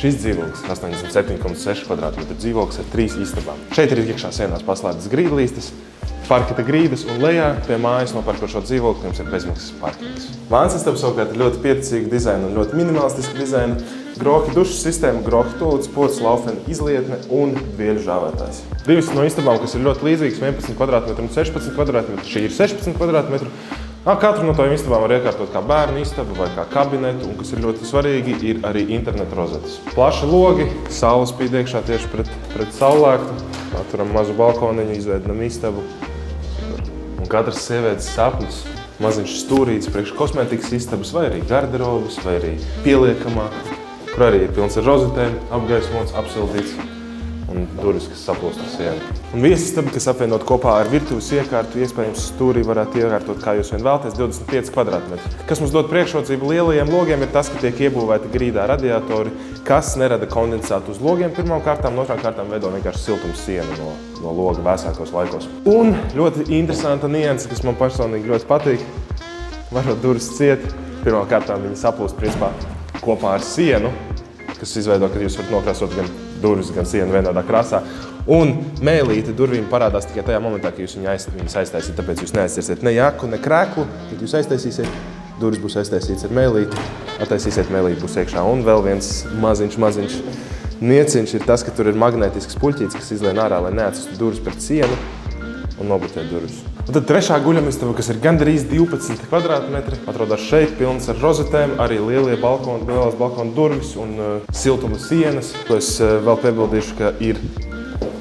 Šis dzīvoklis 87,6 kvadrātmetru dzīvoklis ar 3 istabām. Šeit ir iekšā sienās paslēptas grīdlīstes, parketa grīdas un lejā pie mājas nopērkot šo dzīvokli jums ir bezmaksas parkings. Vānsistaba savukārt ir ļoti pieticīga dizaina un ļoti minimalistiska dizaina. Grohi dušas sistēma, grohi tūlītes, pods, laufena izlietne un dvieļu žāvētājs. Divas no istabām, kas ir ļoti līdzīgas, 11 kvadrātmetru un 16 kvadrātmetru, šī ir 16 kvadrātmetru. Katru no tādām istabām var iekārtot kā bērnu istabu vai kā kabinetu, un kas ir ļoti svarīgi, ir arī interneta rozetes. Plaši logi, saule spīd iekšā tieši pret saulēktu, atveram mazu balkoniņu, izveidam istabu. Un katras sievietes sapnis, maziņš stūrītis priekš kosmētikas istabas, vai arī garderobas, vai arī pieliekamā, kur arī ir pilns ar rozetēm, apgaismots, apsildīts un durvis, kas saplūst ar sienu. Un viesistaba, kas apvienot kopā ar virtuves iekārtu, iespējams stūrī varētu iekārtot, kā jūs vien vēlaties, 25 kvadrātmetri. Kas mums dod priekšrocību lielajiem logiem ir tas, ka tiek iebūvēti grīdā radiatori, kas nerada kondensātu uz logiem pirmām kārtām, un otrām kārtām veido vienkārši siltums sienu no loga vēsākos laikos. Un ļoti interesanta nianse, kas man personīgi ļoti patīk, varot durvis ciet, pirmām kārtām viņi saplūst principā kopā ar sienu, kas izveido, ka jūs varat nokrāsot gan durvis, gan sienu vienādā krāsā. Un mēlīte durvīm parādās tikai tajā momentā, ka jūs viņas aiztaisiet, tāpēc jūs neaiztaisiet ne jaku, ne krēklu. Kad jūs aiztaisīsiet, durvis būs aiztaisīts ar mēlīti, attaisīsiet, mēlīte būs iekšā. Un vēl viens maziņš nieciņš ir tas, ka tur ir magnētisks puļķītis, kas izlien ārā, lai neatsistu durvis pret sienu un nobloķē durvis. Un tad trešā guļamistaba, kas ir gandrīz 12 kvadrātmetri, atrodas šeit, pilns ar rozetēm, arī lielās balkona durvis un siltuma sienas. To es vēl piebildīšu, ka ir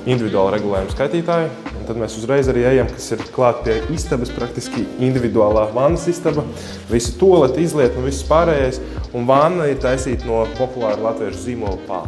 individuāli regulējuma skaitītāji. Un tad mēs uzreiz arī ejam, kas ir klāt pie istabas, praktiski individuālā vannas istaba. Visi tualeti, izlietne un viss pārējais. Un vanna ir taisīta no populāra latviešu zīmola PA.